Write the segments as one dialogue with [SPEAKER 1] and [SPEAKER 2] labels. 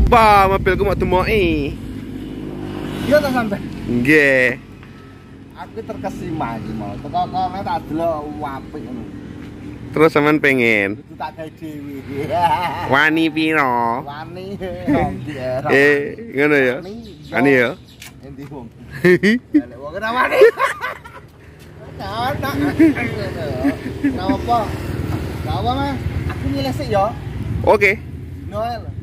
[SPEAKER 1] Apa mobilku mau demoki?
[SPEAKER 2] Iya ta sampe.
[SPEAKER 1] Nggih.
[SPEAKER 2] Aku terkesima iki mau. Teko-teko tak delok apik ngono.
[SPEAKER 1] Terus sampean pengen
[SPEAKER 2] Itu tak gawe dhewe.
[SPEAKER 1] wani piro?
[SPEAKER 2] Wani.
[SPEAKER 1] Ngono ya. Wani ya.
[SPEAKER 2] Endi wong? Lek wong ora wani. Ana. Napa? Gawa mah. Aku milih sik ya.
[SPEAKER 1] Oke.
[SPEAKER 2] Noel.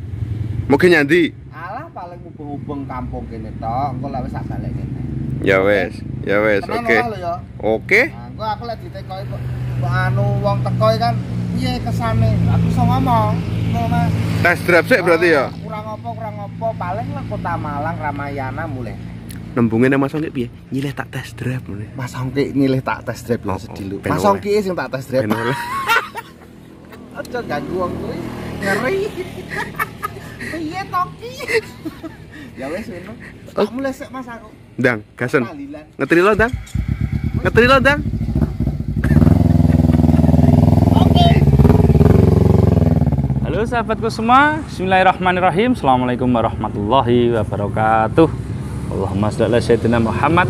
[SPEAKER 1] Mungkin nyandi.
[SPEAKER 2] Alah paling mubeng-mubeng kampung kene tok. Engko lek wis sak balik kene.
[SPEAKER 1] Ya wes, oke.
[SPEAKER 2] Ya.
[SPEAKER 1] Oke.
[SPEAKER 2] Nah, engko aku lek ditekoki kok anu wong teko kan piye kesane? Aku iso ngomong. Ngono Mas.
[SPEAKER 1] Tes drive sik berarti ya.
[SPEAKER 2] Kurang apa paling lah Kota Malang Ramayana mulai.
[SPEAKER 1] Nembungin Mas Ongki piye? Nyilih tak tes drive mulai.
[SPEAKER 2] Mas Ongki nyilih tak tes drive lho sedilu. Mas Ongki sing tak tes drive. Aja ganggu wong kuwi. Ngeri. Piye toki? Ya wis ngono. Tak mulai sik Mas aku.
[SPEAKER 1] Ndang, gasen. Ngetri lo, Ndang. Ngetri lo, Ndang.
[SPEAKER 2] Oke.
[SPEAKER 3] Halo sahabatku semua, bismillahirrahmanirrahim. Assalamualaikum warahmatullahi wabarakatuh. Allahumma sholli ala sayyidina Muhammad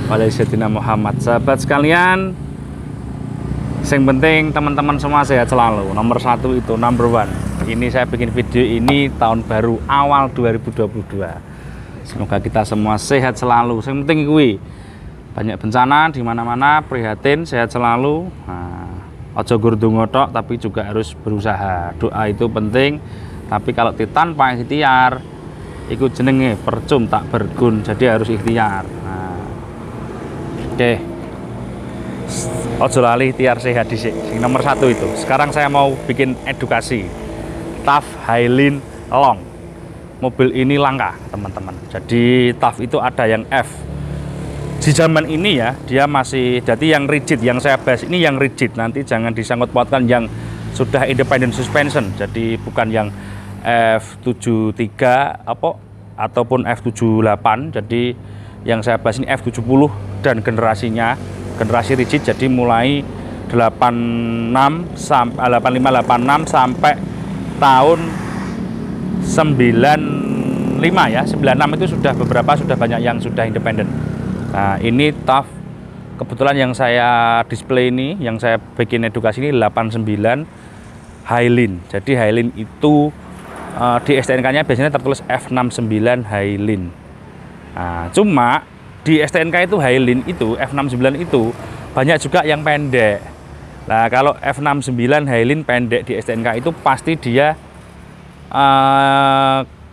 [SPEAKER 3] wa ala sayyidina Muhammad. Sahabat sekalian, yang penting teman-teman semua sehat selalu. Nomor satu itu, number one. Ini saya bikin video ini tahun baru awal 2022. Semoga kita semua sehat selalu. Yang penting gue banyak bencana di mana-mana, prihatin, sehat selalu. Nah, ojo gurdung tok, tapi juga harus berusaha. Doa itu penting, tapi kalau tanpa ikhtiar, ikut jenenge percum tak bergun. Jadi harus ikhtiar. Nah, oke. Ojo lali ikhtiar sehat dhisik. Nomor satu itu. Sekarang saya mau bikin edukasi. TAF Hylin Long. Mobil ini langka, teman-teman. Jadi TAF itu ada yang F. Di zaman ini ya, dia masih jadi yang rigid. Yang saya bahas ini yang rigid. Nanti jangan disangkut pautkan yang sudah independent suspension. Jadi bukan yang F73 ataupun F78. Jadi yang saya bahas ini F70 dan generasinya, generasi rigid. Jadi mulai 85 sampai tahun 95 ya, 96 itu sudah beberapa, sudah banyak yang sudah independen. Nah, ini TAF kebetulan yang saya display ini, yang saya bikin edukasi ini 89 Hylin. Jadi Hylin itu di STNK-nya biasanya tertulis F69 Hylin. Nah, cuma di STNK itu Hylin itu F69 itu banyak juga yang pendek. Nah, kalau F69 Hylin pendek di STNK itu pasti dia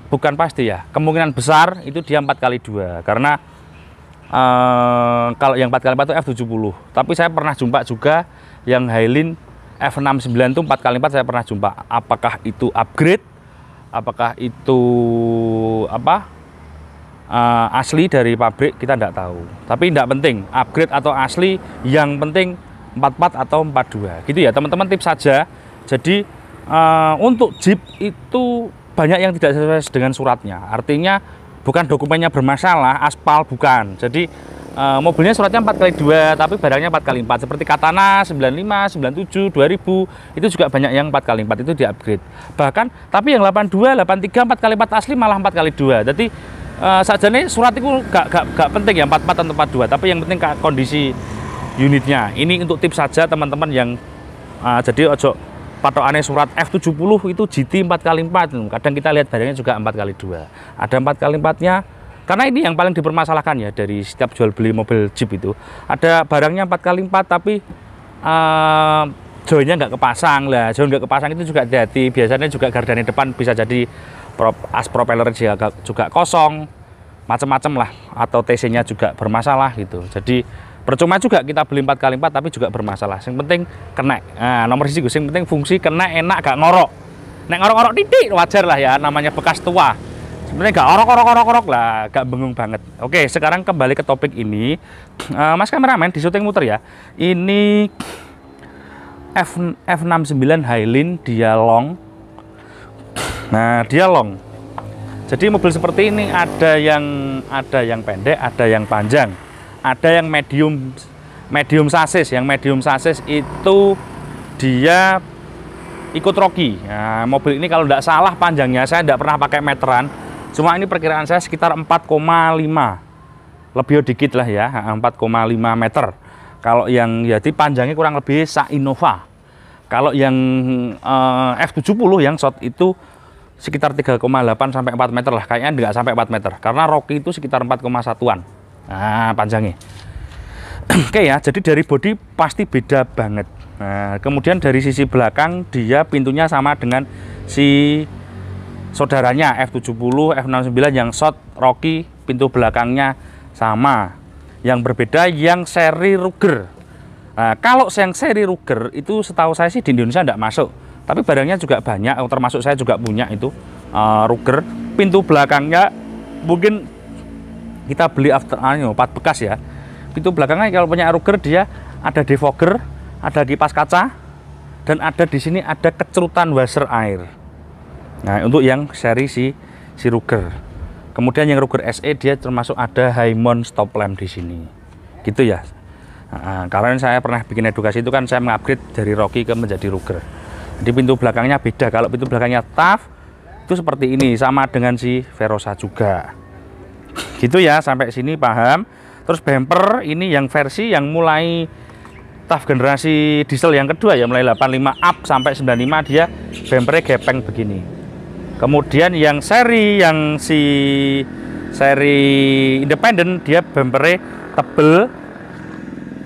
[SPEAKER 3] bukan pasti ya, kemungkinan besar itu dia 4x2 karena kalau yang 4x4 itu F70, tapi saya pernah jumpa juga yang Hylin F69 itu 4x4 saya pernah jumpa. Apakah itu upgrade, apakah itu asli dari pabrik, kita tidak tahu, tapi tidak penting upgrade atau asli, yang penting 44 atau 42 gitu ya teman-teman. Tips saja. Jadi untuk Jeep itu banyak yang tidak sesuai dengan suratnya, artinya bukan dokumennya bermasalah, aspal bukan. Jadi mobilnya suratnya 4x2 tapi barangnya 4x4 seperti Katana 95, 97, 2000 itu juga banyak yang 4x4 itu di upgrade. Bahkan tapi yang 82, 83, 4x4 asli malah 4x2. Jadi sajane surat itu gak penting ya 44 atau 42, tapi yang penting kondisi unitnya. Ini untuk tips saja teman-teman yang jadi ojo patokannya surat F70 itu GT 4x4. Kadang kita lihat barangnya juga 4x2. Ada 4x4-nya. Karena ini yang paling dipermasalahkan ya dari setiap jual beli mobil Jeep itu. Ada barangnya 4x4 tapi joinnya nggak kepasang. Lah, join nggak kepasang itu juga hati-hati. Biasanya juga gardan depan bisa jadi as propeller juga kosong. Macam-macam lah, atau TC-nya juga bermasalah gitu. Jadi percuma juga kita beli 4x4 tapi juga bermasalah. Yang penting kena. Nah, nomor siji yang penting fungsi kena, enak, gak ngorok. Nek ngorok-ngorok titik wajar lah ya, namanya bekas tua. Sebenarnya gak orok lah, gak bengung banget. Oke, sekarang kembali ke topik ini. Mas kameramen di syuting muter ya. Ini F69 Hylin dia long. Nah, dia long. Jadi mobil seperti ini ada yang pendek, ada yang panjang. Ada yang medium sasis. Yang medium sasis itu dia ikut Rocky. Nah, mobil ini kalau tidak salah panjangnya, saya tidak pernah pakai meteran, cuma ini perkiraan saya sekitar 4,5, lebih dikit lah ya, 4,5 meter. Kalau yang jadi panjangnya kurang lebih Innova. Kalau yang F70 yang short itu sekitar 3,8 sampai 4 meter lah, kayaknya nggak sampai 4 meter, karena Rocky itu sekitar 4,1-an. Nah, panjangnya. Oke ya, jadi dari bodi pasti beda banget. Nah, kemudian dari sisi belakang dia pintunya sama dengan si saudaranya F70, F69 yang short Rocky, pintu belakangnya sama. Yang berbeda yang seri Ruger. Nah, kalau yang seri Ruger itu setahu saya sih di Indonesia tidak masuk, tapi barangnya juga banyak, termasuk saya juga punya itu Ruger. Pintu belakangnya mungkin kita beli part bekas ya. Pintu belakangnya kalau punya Ruger dia ada defogger, ada kipas kaca, dan ada di sini ada kecerutan washer air. Nah, untuk yang seri si Ruger. Kemudian yang Ruger SE dia termasuk ada high mount stop lamp di sini. Gitu ya. Nah, karena saya pernah bikin edukasi itu kan saya mengupgrade dari Rocky ke menjadi Ruger. Jadi pintu belakangnya beda. Kalau pintu belakangnya TAF itu seperti ini, sama dengan si Verosa juga. Gitu ya, sampai sini paham. Terus bumper ini yang versi yang mulai TAF generasi diesel yang kedua ya, mulai 85 up sampai 95 dia bumpernya gepeng begini. Kemudian yang seri independen dia bumpernya tebel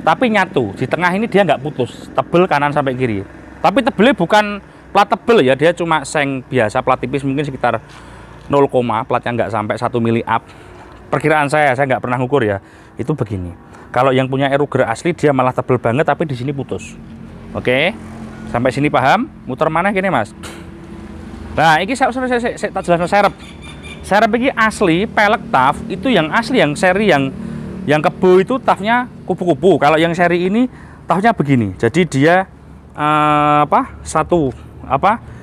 [SPEAKER 3] tapi nyatu. Di tengah ini dia nggak putus, tebel kanan sampai kiri. Tapi tebelnya bukan plat tebel ya, dia cuma seng biasa, plat tipis mungkin sekitar 0, platnya nggak sampai 1 mili up. Perkiraan saya nggak pernah ngukur ya, itu begini. Kalau yang punya Ruger asli dia malah tebel banget tapi di sini putus. Oke, sampai sini paham? Muter mana gini mas? Nah, ini saya tak jelaskan serep. Serep ini asli pelek TAF itu yang asli, yang seri yang kebo itu TAF-nya kupu-kupu. Kalau yang seri ini TAF-nya begini. Jadi dia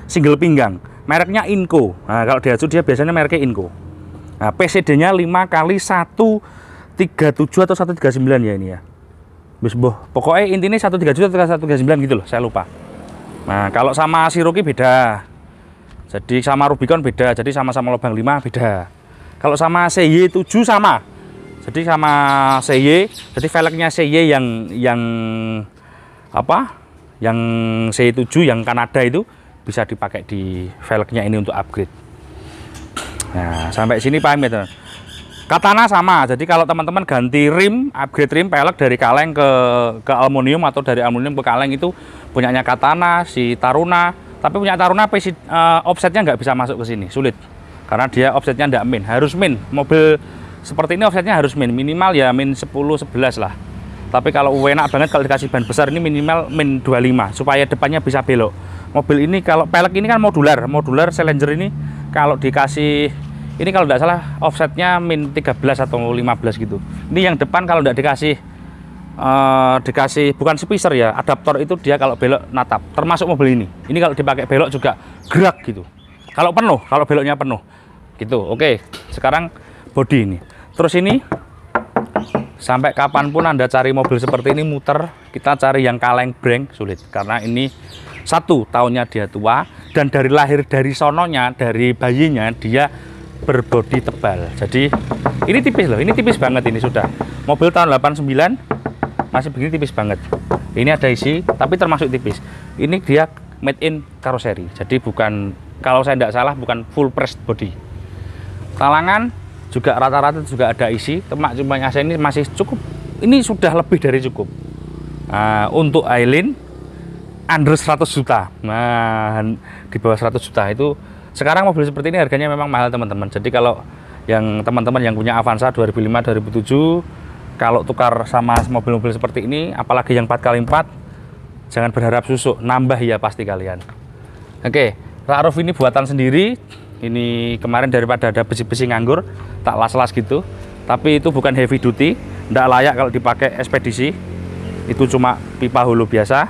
[SPEAKER 3] single pinggang. Mereknya Inco. Nah, kalau Daihatsu dia biasanya mereknya Inco. Nah, PCD-nya 5x137 atau 139 ya ini ya. Pokoknya intinya 137 atau 139 gitu loh, saya lupa. Nah, kalau sama Cherokee beda. Jadi sama Rubicon beda, jadi sama-sama lubang 5 beda. Kalau sama CY7 sama. Jadi sama CY, jadi velgnya CY yang CY7 yang Kanada itu bisa dipakai di velgnya ini untuk upgrade. Nah, sampai sini paham ya teman. Katana sama, jadi kalau teman-teman ganti rim, upgrade rim pelek dari kaleng ke aluminium atau dari aluminium ke kaleng itu punyanya Katana, si Taruna. Tapi punya Taruna offsetnya nggak bisa masuk ke sini, sulit. Karena dia offsetnya nggak min, harus min. Mobil seperti ini offsetnya harus min, minimal ya min 10-11 lah. Tapi kalau enak banget kalau dikasih ban besar ini minimal min 25 supaya depannya bisa belok. Mobil ini kalau pelek ini kan modular Challenger ini kalau dikasih ini kalau tidak salah offsetnya min 13 atau 15 gitu. Ini yang depan kalau tidak dikasih bukan spacer ya, adaptor itu dia kalau belok natap. Termasuk mobil ini. Ini kalau dipakai belok juga gerak gitu. Kalau beloknya penuh gitu. Oke, sekarang bodi ini. Terus ini sampai kapanpun Anda cari mobil seperti ini muter, kita cari yang kaleng breng sulit karena ini 1 tahunnya dia tua dan dari lahir dari sononya, dari bayinya dia berbodi tebal. Jadi ini tipis loh, ini tipis banget ini sudah. Mobil tahun 89 masih begini tipis banget. Ini ada isi tapi termasuk tipis. Ini dia made in karoseri. Jadi bukan, kalau saya tidak salah bukan full pressed body. Talangan juga rata-rata juga ada isi, cuma AC ini masih cukup. Ini sudah lebih dari cukup. Nah, untuk Ailin under 100 juta. Nah, di bawah 100 juta itu sekarang mobil seperti ini harganya memang mahal teman-teman. Jadi kalau yang teman-teman yang punya Avanza 2005 2007 kalau tukar sama mobil-mobil seperti ini, apalagi yang 4x4, jangan berharap susuk, nambah ya pasti kalian. Oke, rak roof ini buatan sendiri. Ini kemarin daripada ada besi-besi nganggur, tak las-las gitu. Tapi itu bukan heavy duty, tidak layak kalau dipakai ekspedisi. Itu cuma pipa hulu biasa.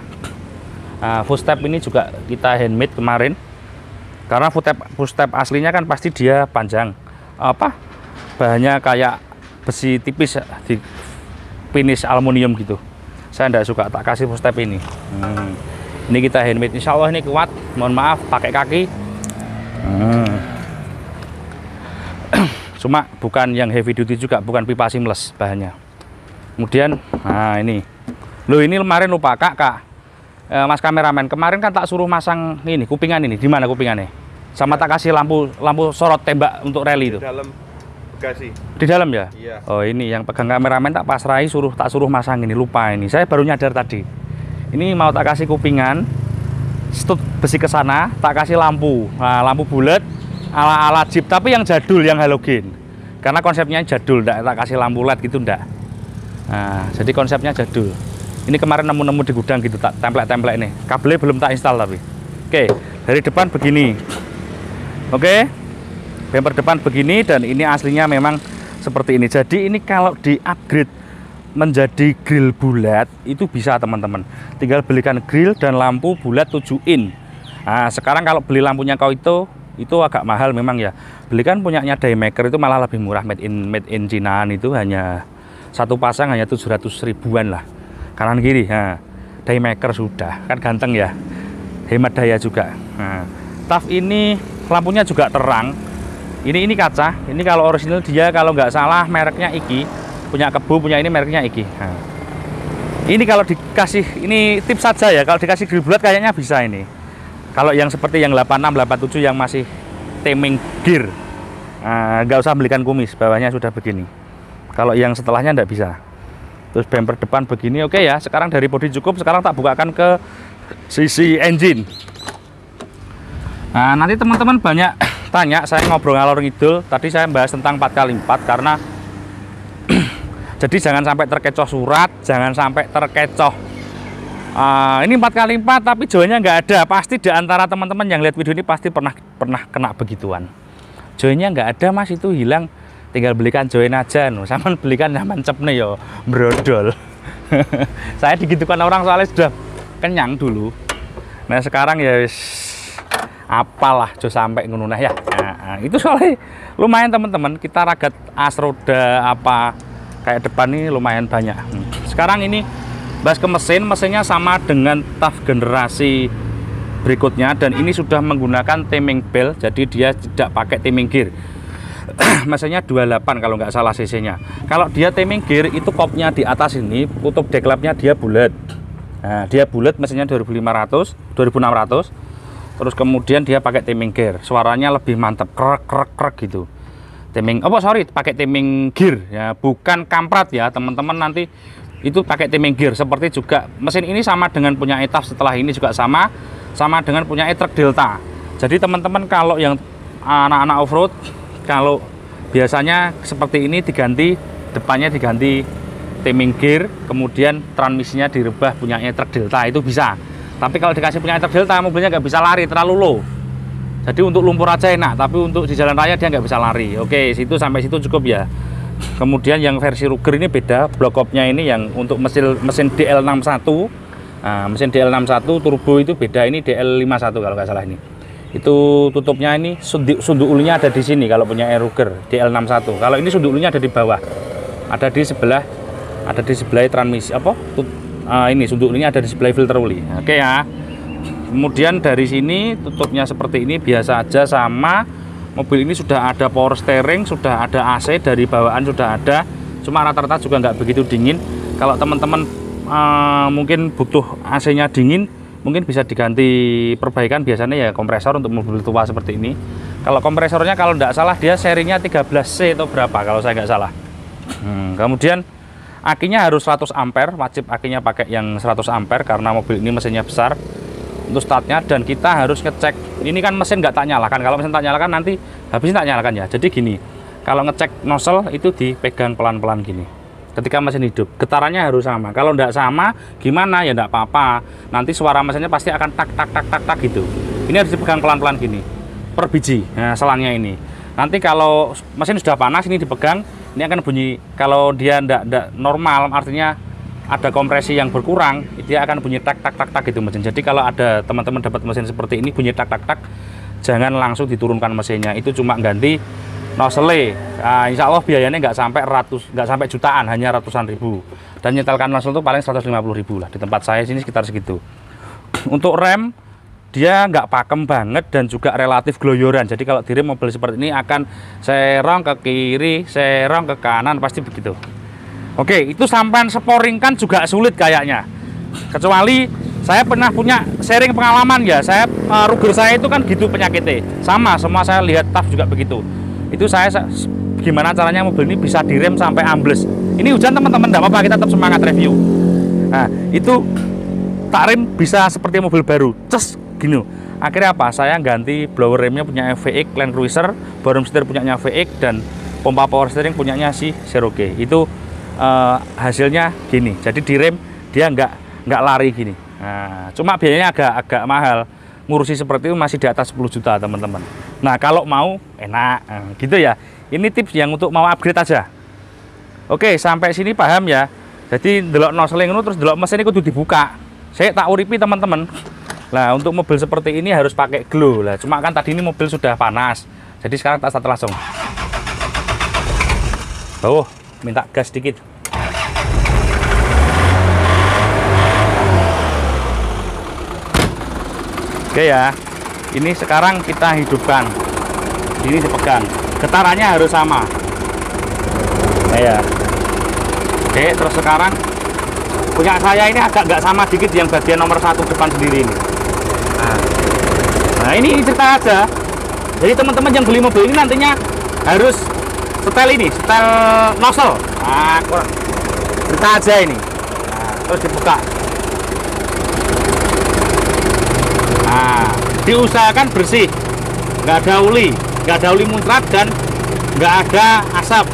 [SPEAKER 3] Footstep ini juga kita handmade kemarin. Karena footstep aslinya kan pasti dia panjang. Bahannya kayak besi tipis di finish aluminium gitu. Saya tidak suka, tak kasih footstep ini. Ini kita handmade, insya Allah ini kuat. Mohon maaf pakai kaki. Cuma bukan yang heavy duty juga, bukan pipa seamless bahannya. Kemudian, nah ini. Loh ini kemarin lupa kak, Mas kameramen, kemarin kan tak suruh masang ini kupingan ini. Di mana kupingannya? Sama tak kasih lampu sorot tembak untuk rally itu.
[SPEAKER 1] Di dalam bagasi.
[SPEAKER 3] Di dalam ya?
[SPEAKER 1] Iya.
[SPEAKER 3] Oh ini yang pegang kameramen tak pasrahi tak suruh masang ini, lupa ini. Saya baru nyadar tadi. Ini mau tak kasih kupingan, stud besi ke sana, tak kasih lampu. Nah, lampu bulat ala Jeep, tapi yang jadul, yang halogen. Karena konsepnya jadul, tak kasih lampu LED gitu ndak. Nah, jadi konsepnya jadul. Ini kemarin nemu-nemu di gudang gitu, tak template nih. Kabelnya belum tak install tapi. Oke, dari depan begini. Oke. Bumper depan begini dan ini aslinya memang seperti ini. Jadi ini kalau di-upgrade menjadi grill bulat itu bisa teman-teman. Tinggal belikan grill dan lampu bulat 7 in. Nah, sekarang kalau beli lampunya kau itu agak mahal memang ya. Belikan punyanya Daymaker itu malah lebih murah, made in Chinaan itu hanya satu pasang hanya 700 ribuan lah. Kanan kiri, nah, Daymaker sudah kan ganteng ya, hemat daya juga. Nah, TAF ini lampunya juga terang. Ini kaca. Ini kalau original dia kalau nggak salah mereknya Iki, punya Kebo, punya ini mereknya Iki. Nah, ini kalau dikasih, ini tips saja ya, kalau dikasih grill bulat kayaknya bisa ini. Kalau yang seperti yang 86, 87 yang masih taming gear, nggak usah belikan kumis, bawahnya sudah begini. Kalau yang setelahnya nggak bisa. Terus bumper depan begini, oke ya. Sekarang dari bodi cukup, sekarang tak bukakan ke sisi engine. Nah, nanti teman-teman banyak tanya, saya ngobrol ngalor ngidul. Tadi saya bahas tentang 4x4 karena jadi jangan sampai terkecoh surat, jangan sampai terkecoh. Ini 4x4 tapi joinnya nggak ada. Pasti di antara teman-teman yang lihat video ini pasti pernah kena begituan. Joinnya nggak ada mas, itu hilang. Tinggal belikan join aja, sama belikan nyaman cep nih yo, brodol. Saya digitukan orang soalnya sudah kenyang dulu. Nah sekarang ya apalah jo sampai ngono ya. Nah, itu soalnya lumayan teman-teman, kita ragat as roda apa kayak depan ini lumayan banyak. Sekarang ini bahas ke mesinnya sama dengan TAF generasi berikutnya dan ini sudah menggunakan timing belt, jadi dia tidak pakai timing gear. Mesinnya 28 kalau nggak salah cc-nya. Kalau dia timing gear itu kopnya di atas ini, tutup deklapnya dia bulat. Nah, dia bulat, mesinnya 2600. Terus kemudian dia pakai timing gear. Suaranya lebih mantap, krek gitu. Pakai timing gear ya, bukan kamprat ya, teman-teman nanti itu pakai timing gear. Seperti juga mesin ini sama dengan punya TAF, setelah ini juga sama dengan punya truk Delta. Jadi teman-teman kalau yang anak-anak off-road, kalau biasanya seperti ini diganti, depannya diganti timing gear, kemudian transmisinya dirubah punya truk Delta, itu bisa. Tapi kalau dikasih punya truk Delta, mobilnya nggak bisa lari, terlalu low. Jadi untuk lumpur aja enak, tapi untuk di jalan raya dia nggak bisa lari. Oke, situ sampai situ cukup ya. Kemudian yang versi Ruger ini beda, block up-nya ini yang untuk mesin DL61. Nah, mesin DL61 turbo itu beda, ini DL51 kalau nggak salah ini. Itu tutupnya ini sunduk ulunya ada di sini kalau punya Ruger DL61. Kalau ini sunduk ulunya ada di bawah, ada di sebelah transmisi ini sunduk ulunya ada di sebelah filter uli. Oke ya. Kemudian dari sini tutupnya seperti ini biasa aja, sama mobil ini sudah ada power steering, sudah ada AC dari bawaan sudah ada. Cuma rata-rata juga nggak begitu dingin. Kalau teman-teman mungkin butuh AC-nya dingin, mungkin bisa diganti perbaikan biasanya ya kompresor untuk mobil tua seperti ini. Kalau kompresornya kalau tidak salah dia serinya 13C atau berapa kalau saya nggak salah. Kemudian akinya harus 100 ampere, wajib akinya pakai yang 100 ampere karena mobil ini mesinnya besar untuk startnya. Dan kita harus ngecek, ini kan mesin nggak tak nyalakan, kalau mesin tak nyalakan nanti habisnya tak nyalakan ya. Jadi gini, kalau ngecek nozzle itu dipegang pelan-pelan gini. Ketika mesin hidup, getarannya harus sama. Kalau tidak sama, gimana ya tidak apa-apa. Nanti suara mesinnya pasti akan tak gitu. Ini harus dipegang pelan-pelan gini, per biji. Nah, selangnya ini. Nanti kalau mesin sudah panas, ini dipegang, ini akan bunyi. Kalau dia tidak normal, artinya ada kompresi yang berkurang, dia akan bunyi tak gitu mesin. Jadi kalau ada teman-teman dapat mesin seperti ini bunyi tak, jangan langsung diturunkan mesinnya. Itu cuma ganti nozzle. Insya Allah biayanya nggak sampai jutaan, hanya ratusan ribu. Dan nyetelkan nozzle itu paling 150.000 lah. Di tempat saya sini sekitar segitu. Untuk rem dia nggak pakem banget dan juga relatif gloyoran. Jadi kalau direm mobil seperti ini akan serong ke kiri, serong ke kanan, pasti begitu. Oke, itu sampai sporing kan juga sulit kayaknya. Kecuali saya pernah punya sharing pengalaman ya. Saya Ruger saya itu kan gitu penyakitnya. Sama, semua saya lihat TAF juga begitu. Itu saya gimana caranya mobil ini bisa direm sampai ambles. Ini hujan teman-teman, enggak apa-apa, kita tetap semangat review. Nah, itu tak rem bisa seperti mobil baru, ces gini. Akhirnya apa? Saya ganti blower remnya punya VX Land Cruiser, bottom setir punyanya VX, dan pompa power steering punyanya si Cherokee. Itu hasilnya gini. Jadi di rem dia nggak lari gini. Nah, cuma biayanya agak mahal. Ngurusi seperti itu masih di atas 10 juta teman-teman. Nah, kalau mau enak, gitu ya. Ini tips yang untuk mau upgrade aja. Oke, sampai sini paham ya. Jadi delok nozzle ngono terus delok mesin ini kudu dibuka. Saya tak uripi teman-teman. Lah untuk mobil seperti ini harus pakai glow. Lah cuma kan tadi ini mobil sudah panas. Jadi sekarang tak start langsung. Oh, minta gas sedikit. Oke ya. Ini sekarang kita hidupkan. Ini dipegang. Getarannya harus sama. Ya. Oke, terus sekarang punya saya ini agak nggak sama dikit yang bagian nomor 1 depan sendiri ini. Nah ini cerita aja. Jadi teman-teman yang beli mobil ini nantinya harus setel ini, setel nozzle. Nah, cerita aja ini. Nah, terus dibuka. Nah, diusahakan bersih, nggak ada uli muncrat dan nggak ada asap.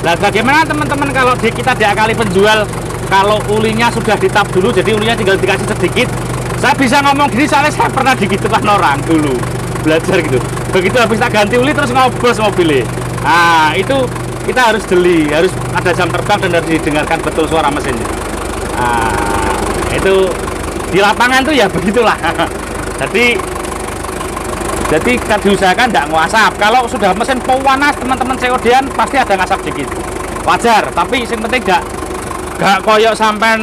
[SPEAKER 3] Nah, bagaimana teman-teman kalau kita diakali penjual kalau ulinya sudah ditap dulu, jadi ulinya tinggal dikasih sedikit. Saya bisa ngomong gini soalnya saya pernah digitukan orang dulu, belajar gitu. Begitu habis tak ganti uli terus ngobos mobilnya. Nah, itu kita harus jeli, harus ada jam terbang dan harus didengarkan betul suara mesinnya. Nah, itu di lapangan tuh ya begitulah. Jadi kan diusahakan tidak ngasap. Kalau sudah mesin panas teman-teman COD-an pasti ada ngasap dikit. Wajar, tapi yang penting gak koyok sampai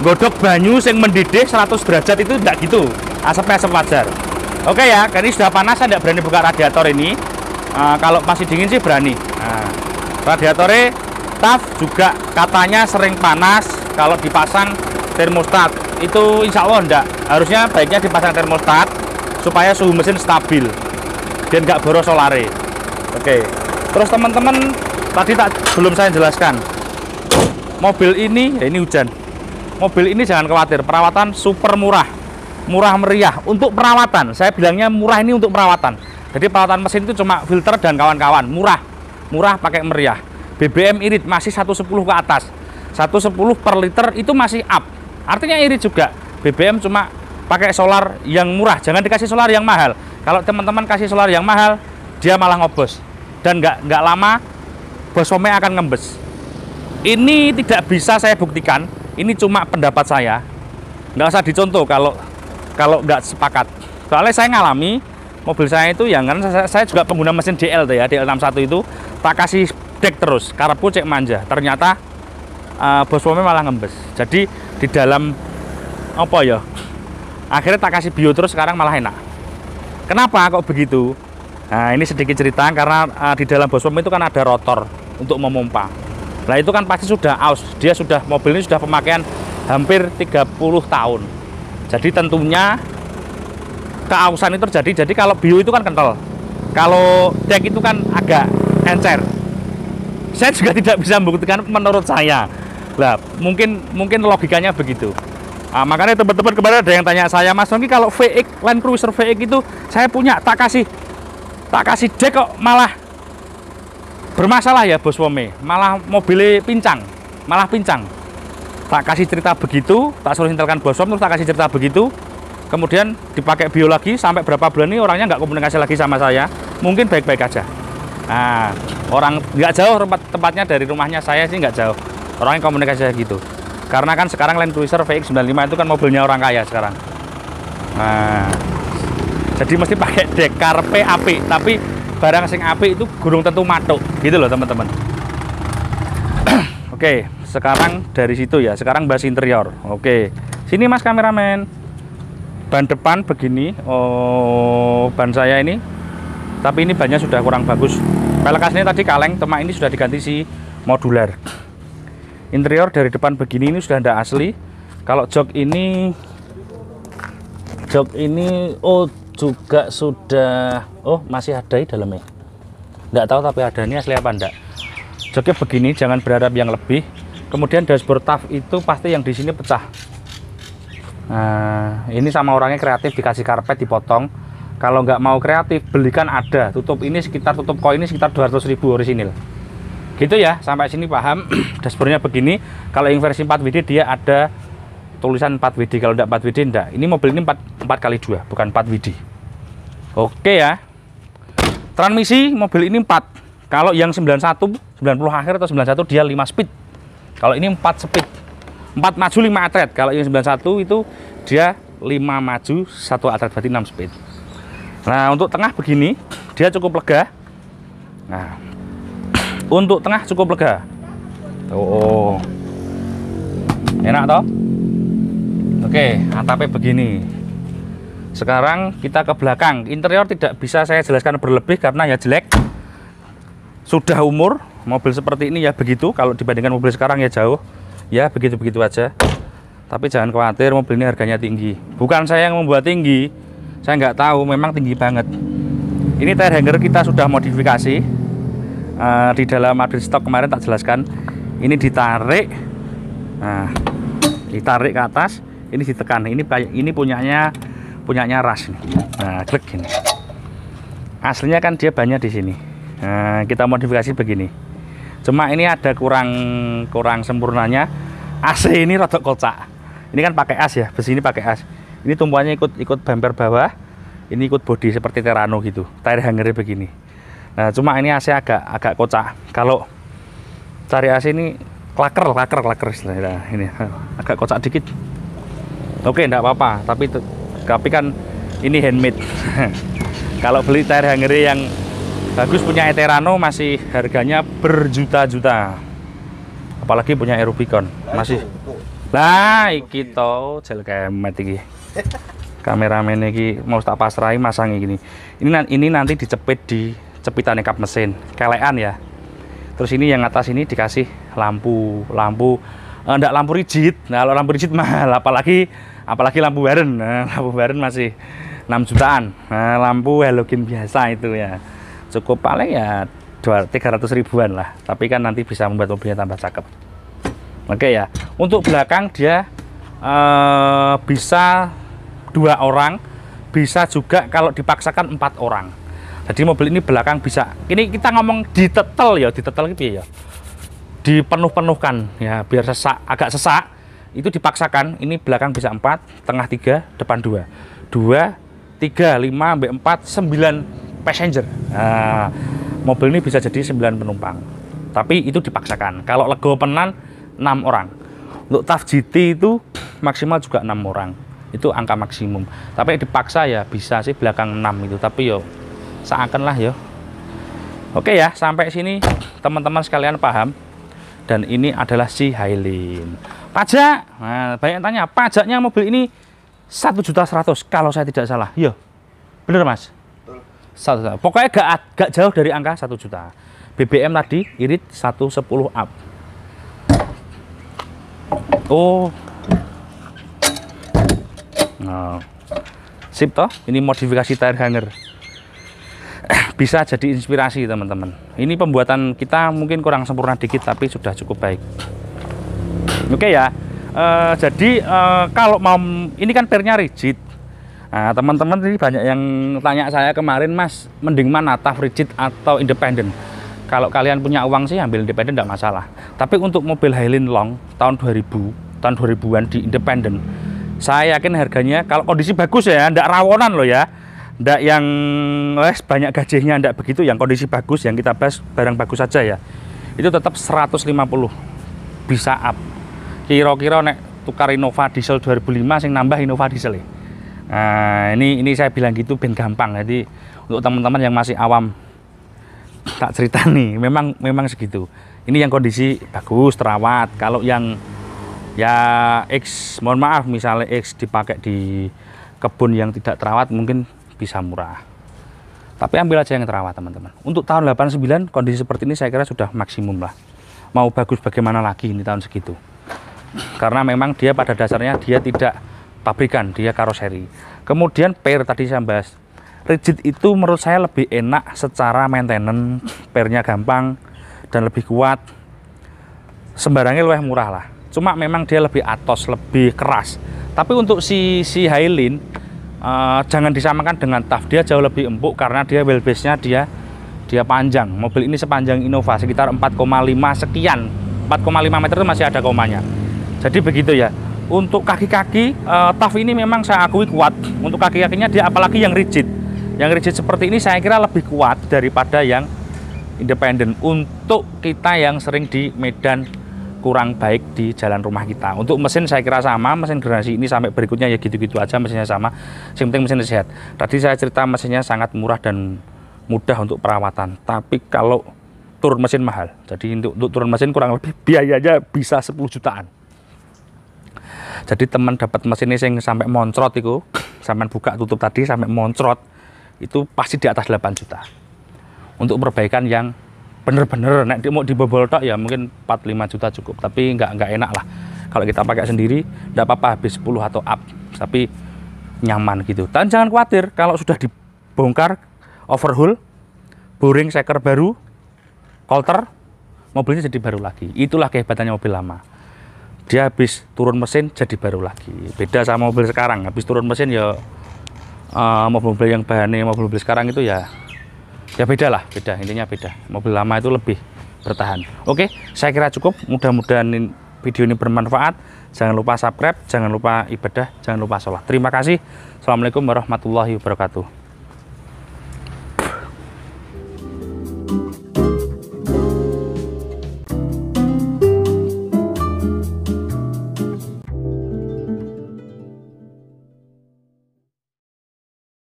[SPEAKER 3] godok banyu yang mendidih 100 derajat itu tidak gitu. Asapnya asap wajar. Oke ya, karena ini sudah panas saya tidak berani buka radiator ini. Kalau masih dingin sih berani. Nah, radiatornya TAF juga katanya sering panas kalau dipasang termostat. Itu insya Allah enggak. Harusnya baiknya dipasang termostat supaya suhu mesin stabil dan nggak boros solare. Oke, terus teman-teman tadi belum saya jelaskan mobil ini ya, ini hujan. Mobil ini jangan khawatir, perawatan super murah meriah. Untuk perawatan saya bilangnya murah ini untuk perawatan. Jadi perawatan mesin itu cuma filter dan kawan-kawan, murah pakai meriah. BBM irit masih 110 ke atas, 110 per liter itu masih up, artinya irit juga. BBM cuma pakai solar yang murah, jangan dikasih solar yang mahal. Kalau teman-teman kasih solar yang mahal, dia malah ngobos dan nggak lama bosome akan ngembes. Ini tidak bisa saya buktikan, ini cuma pendapat saya, nggak usah dicontoh kalau nggak sepakat. Soalnya saya ngalami mobil saya itu yang kan saya juga pengguna mesin DL tuh ya, DL61 itu tak kasih dek terus, karepku cek manja, ternyata bosome malah ngembes. Jadi di dalam apa ya, akhirnya tak kasih bio terus, sekarang malah enak. Kenapa kok begitu? Nah ini sedikit cerita, karena di dalam bospom itu kan ada rotor untuk memompa. Nah itu kan pasti sudah aus, dia sudah, mobil ini sudah pemakaian hampir 30 tahun. Jadi tentunya keausan itu terjadi. Jadi kalau bio itu kan kental, kalau dek itu kan agak encer. Saya juga tidak bisa membuktikan menurut saya. Lah mungkin logikanya begitu. Nah, makanya teman-teman kemarin ada yang tanya saya, Mas Dongki kalau VX Land Cruiser VX itu saya punya, tak kasih dek kok malah bermasalah ya bos Wome, malah mobilnya pincang. Tak kasih cerita begitu, tak suruh intelkan bos Wome, terus tak kasih cerita begitu, kemudian dipakai bio lagi sampai berapa bulan ini orangnya nggak komunikasi lagi sama saya, mungkin baik-baik aja. Nah, orang nggak jauh tempatnya dari rumahnya saya sih, nggak jauh, orangnya komunikasi gitu. Karena kan sekarang Land Cruiser VX95 itu kan mobilnya orang kaya sekarang. Nah, jadi mesti pakai dek karepe apik, tapi barang sing apik itu gurung tentu matuk, gitu loh teman-teman. Oke, sekarang dari situ ya, sekarang bahas interior. Oke, sini Mas kameramen. ban depan begini, ban saya ini, tapi ini bannya sudah kurang bagus. Pelek aslinya tadi kaleng, cuma ini sudah diganti si modular. Interior dari depan begini ini sudah tidak asli. Kalau jok ini juga sudah, masih ada di dalamnya. Nggak tahu tapi ada, ini asli apa enggak. Joknya begini, jangan berharap yang lebih. Kemudian dashboard TAF itu pasti yang di sini pecah. Nah, ini sama orangnya kreatif, dikasih karpet dipotong. Kalau nggak mau kreatif, belikan ada. Tutup koin ini sekitar 200.000 orisinil. Gitu ya, sampai sini paham. Dashboardnya begini. Kalau yang versi 4WD dia ada tulisan 4WD. Kalau enggak 4WD enggak. Ini mobil ini 4x2, bukan 4WD. Oke ya. Transmisi mobil ini 4. Kalau yang 90 akhir atau 91 dia 5 speed. Kalau ini 4 speed, 4 maju 5 atret. Kalau yang 91 itu dia 5 maju 1 atret, berarti 6 speed. Nah, untuk tengah begini dia cukup lega. Nah, untuk tengah cukup lega. Enak toh? Oke, atapnya begini. Sekarang kita ke belakang. Interior tidak bisa saya jelaskan berlebih karena ya jelek. Sudah umur mobil seperti ini ya begitu. Kalau dibandingkan mobil sekarang ya jauh. Ya begitu-begitu aja. Tapi jangan khawatir, mobil ini harganya tinggi. Bukan saya yang membuat tinggi. Saya nggak tahu, memang tinggi banget. Ini tire hanger kita sudah modifikasi. Di dalam Madrid Stock kemarin tak jelaskan. Ini ditarik. Nah, ditarik ke atas. Ini ditekan. Ini punyanya Ras. Nah, klik gini. Aslinya kan dia banyak di sini. Nah, kita modifikasi begini. Cuma ini ada kurang sempurnanya. AC ini rodok kocak. Ini kan pakai as ya, besi ini pakai as. Ini tumpuannya ikut bumper bawah. Ini ikut bodi seperti Terrano gitu. Tire hangernya begini. Nah, cuma ini AC agak kocak. Kalau cari AC ini klaker istilahnya. Nah, ini agak kocak dikit. Oke, enggak apa-apa, tapi kan ini handmade. Kalau beli tire hangernya yang bagus punya Terrano masih harganya berjuta-juta. Apalagi punya Rubicon masih. Lah iki to jel kemet iki. Kameramen iki mau tak pasrahi masang gini. Ini nanti dicepit di cepitan kap mesin. Kelekan ya. Terus ini yang atas ini dikasih lampu enggak lampu rigid. Nah, kalau lampu rigid mahal, apalagi lampu baren. Nah, lampu baren masih 6 jutaan. Nah, lampu halogen biasa itu ya. Cukup paling ya 300 ribuan lah, tapi kan nanti bisa membuat mobilnya tambah cakep. Oke ya, untuk belakang dia bisa 2 orang, bisa juga kalau dipaksakan 4 orang. Jadi mobil ini belakang bisa, ini kita ngomong ditetel gitu ya, dipenuh-penuhkan ya, biar agak sesak, itu dipaksakan. Ini belakang bisa 4, tengah 3, depan 2, 3, 5, 4, 9 passenger. Nah, mobil ini bisa jadi 9 penumpang, tapi itu dipaksakan. Kalau legopenan 6 orang. Untuk TAF GT itu maksimal juga 6 orang, itu angka maksimum. Tapi dipaksa ya bisa sih belakang 6 itu, tapi yo seakan lah yo. Oke ya, sampai sini teman-teman sekalian paham. Dan ini adalah si Highlin. Pajak, nah, banyak tanya pajaknya mobil ini 1.100.000 kalau saya tidak salah. Yo, bener mas? 1 juta. Pokoknya gak jauh dari angka 1 juta. BBM tadi irit 110 up. Nah, sip toh. Ini modifikasi tire hanger. Bisa jadi inspirasi teman-teman. Ini pembuatan kita mungkin kurang sempurna dikit, tapi sudah cukup baik. Oke ya. Jadi kalau mau, ini kan pernya rigid. Nah, teman-teman ini banyak yang tanya saya kemarin, Mas, mending mana, TAF rigid atau independen? Kalau kalian punya uang sih ambil independen enggak masalah. Tapi untuk mobil Highlin long tahun 2000-an di independen, saya yakin harganya kalau kondisi bagus ya, enggak rawonan loh ya. Enggak yang banyak gajahnya, enggak begitu, yang kondisi bagus, yang kita bahas barang bagus saja ya. Itu tetap 150 bisa up. Kira-kira nek tukar Innova diesel 2005 sing nambah Innova diesel ya. Nah, ini saya bilang gitu ben gampang. Jadi untuk teman-teman yang masih awam, tak cerita nih, memang segitu. Ini yang kondisi bagus, terawat. Kalau yang ya X, mohon maaf, misalnya X dipakai di kebun yang tidak terawat mungkin bisa murah. Tapi ambil aja yang terawat teman-teman. Untuk tahun 89 kondisi seperti ini saya kira sudah maksimum lah. Mau bagus bagaimana lagi ini tahun segitu. Karena memang dia pada dasarnya dia tidak pabrikan, dia karoseri. Kemudian pair tadi saya bahas. Rigid itu menurut saya lebih enak secara maintenance, pairnya gampang dan lebih kuat. Sembarangnya lebih murah lah. Cuma memang dia lebih atos, lebih keras. Tapi untuk si Highlink jangan disamakan dengan TAF, dia jauh lebih empuk karena dia wheelbase-nya dia panjang. Mobil ini sepanjang Innova sekitar 4,5 sekian, 4,5 meter itu masih ada komanya. Jadi begitu ya. Untuk kaki-kaki TAF ini memang saya akui kuat. Untuk kaki-kakinya dia apalagi yang rigid. Yang rigid seperti ini saya kira lebih kuat daripada yang independen. Untuk kita yang sering di medan kurang baik di jalan rumah kita. Untuk mesin saya kira sama, mesin generasi ini sampai berikutnya ya gitu-gitu aja, mesinnya sama. Yang penting mesinnya sehat. Tadi saya cerita mesinnya sangat murah dan mudah untuk perawatan. Tapi kalau turun mesin mahal. Jadi untuk turun mesin kurang lebih biayanya bisa 10 jutaan. Jadi teman dapat mesin ini yang sampai moncrot itu, sampai buka tutup tadi sampai moncrot, itu pasti di atas 8 juta. Untuk perbaikan yang bener-bener nek mau dibobol tok ya mungkin 4-5 juta cukup, tapi nggak enak lah kalau kita pakai sendiri. Nggak apa-apa habis 10 atau up, tapi nyaman gitu. Dan jangan khawatir kalau sudah dibongkar overhaul, boring seker baru, coulter, mobilnya jadi baru lagi. Itulah kehebatannya mobil lama, dia habis turun mesin jadi baru lagi. Beda sama mobil sekarang, habis turun mesin ya mobil-mobil yang bahannya mobil-mobil sekarang itu ya beda lah, beda, intinya beda. Mobil lama itu lebih bertahan. Oke, saya kira cukup. Mudah-mudahan video ini bermanfaat. Jangan lupa subscribe, jangan lupa ibadah, jangan lupa sholat. Terima kasih. Assalamualaikum warahmatullahi wabarakatuh.